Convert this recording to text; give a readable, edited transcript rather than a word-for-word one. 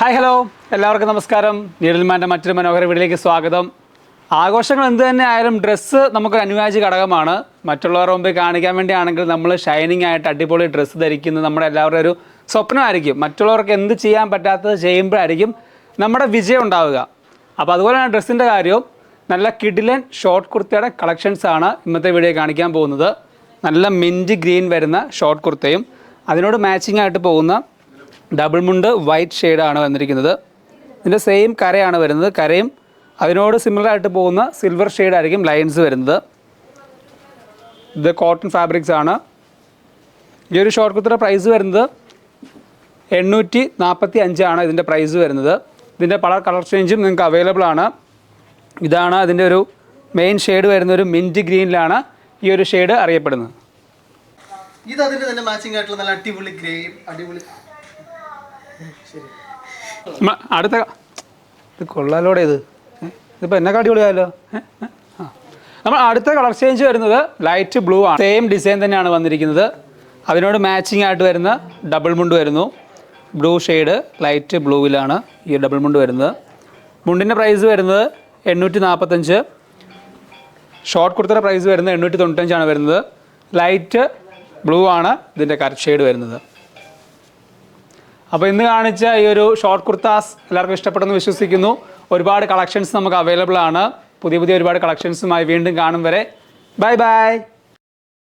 Hi hello എല്ലാവർക്കും നമസ്കാരം. നീഡൽമാൻ്റെ മറ്റൊരു മനോഹര വീഡിയോയിലേക്ക് സ്വാഗതം. ആഘോഷങ്ങൾ എന്ത് തന്നെ ആയാലും ഡ്രസ്സ് നമുക്കൊരു അനിവാര്യ ഘടകമാണ്. മറ്റുള്ളവരുടെ മുമ്പിൽ കാണിക്കാൻ വേണ്ടിയാണെങ്കിൽ നമ്മൾ ഷൈനിങ് ആയിട്ട് അടിപൊളി ഡ്രസ്സ് ധരിക്കുന്നത് നമ്മുടെ എല്ലാവരുടെ ഒരു സ്വപ്നമായിരിക്കും. മറ്റുള്ളവർക്ക് എന്ത് ചെയ്യാൻ പറ്റാത്തത് ചെയ്യുമ്പോഴായിരിക്കും നമ്മുടെ വിജയം ഉണ്ടാവുക. അപ്പോൾ അതുപോലെയാണ് ഡ്രസ്സിൻ്റെ കാര്യവും. നല്ല കിഡിലൻ ഷോർട്ട് കുർത്തയുടെ കളക്ഷൻസാണ് ഇന്നത്തെ വീഡിയോ കാണിക്കാൻ പോകുന്നത്. നല്ല മിൻറ്റ് ഗ്രീൻ വരുന്ന ഷോർട്ട് കുർത്തയും അതിനോട് മാച്ചിങ് ആയിട്ട് പോകുന്ന ഡബിൾ മുണ്ട് വൈറ്റ് ഷെയ്ഡാണ് വന്നിരിക്കുന്നത്. ഇതിൻ്റെ സെയിം കരയാണ് വരുന്നത്. കരയും അതിനോട് സിമിലറായിട്ട് പോകുന്ന സിൽവർ ഷെയ്ഡായിരിക്കും ലൈൻസ് വരുന്നത്. ഇത് കോട്ടൺ ഫാബ്രിക്സ് ആണ്. ഈ ഒരു ഷോർട്ട് കുർത്തയുടെ പ്രൈസ് വരുന്നത് 845 ആണ് ഇതിൻ്റെ പ്രൈസ് വരുന്നത്. ഇതിൻ്റെ പല കളർ ചേഞ്ചും നിങ്ങൾക്ക് അവൈലബിൾ ആണ്. ഇതാണ് അതിൻ്റെ ഒരു മെയിൻ ഷെയ്ഡ് വരുന്ന ഒരു മിൻറ്റ് ഗ്രീനിലാണ് ഈ ഒരു ഷെയ്ഡ് അറിയപ്പെടുന്നത്. ഇത് അതിൻ്റെ തന്നെ മാച്ചിങ് ആയിട്ടുള്ള നല്ല അടിപൊളി ഗ്രേയും അടിപൊളി അടുത്ത ഇത് കൊള്ളാലോടെ ഇതിപ്പോൾ എന്നൊക്കെ അടിപൊളിയായല്ലോ. നമ്മൾ അടുത്ത കളർ ചേഞ്ച് വരുന്നത് ലൈറ്റ് ബ്ലൂ ആണ്. സെയിം ഡിസൈൻ തന്നെയാണ് വന്നിരിക്കുന്നത്. അതിനോട് മാച്ചിങ് ആയിട്ട് വരുന്ന ഡബിൾ മുണ്ട് വരുന്നു. ബ്ലൂ ഷെയ്ഡ് ലൈറ്റ് ബ്ലൂവിലാണ് ഈ ഡബിൾ മുണ്ട് വരുന്നത്. മുണ്ടിൻ്റെ പ്രൈസ് വരുന്നത് 845. ഷോർട്ട് കുർത്തയുടെ പ്രൈസ് വരുന്നത് 895 വരുന്നത്. ലൈറ്റ് ബ്ലൂ ആണ് ഇതിൻ്റെ കറക്റ്റ് ഷെയ്ഡ് വരുന്നത്. അപ്പോൾ ഇന്ന് കാണിച്ച ഈ ഒരു ഷോർട്ട് കുർത്താസ് എല്ലാവർക്കും ഇഷ്ടപ്പെടുന്നു വിശ്വസിക്കുന്നു. ഒരുപാട് കളക്ഷൻസ് നമുക്ക് അവൈലബിൾ ആണ്. പുതിയ ഒരുപാട് കളക്ഷൻസുമായി വീണ്ടും കാണും വരെ ബൈ ബൈ.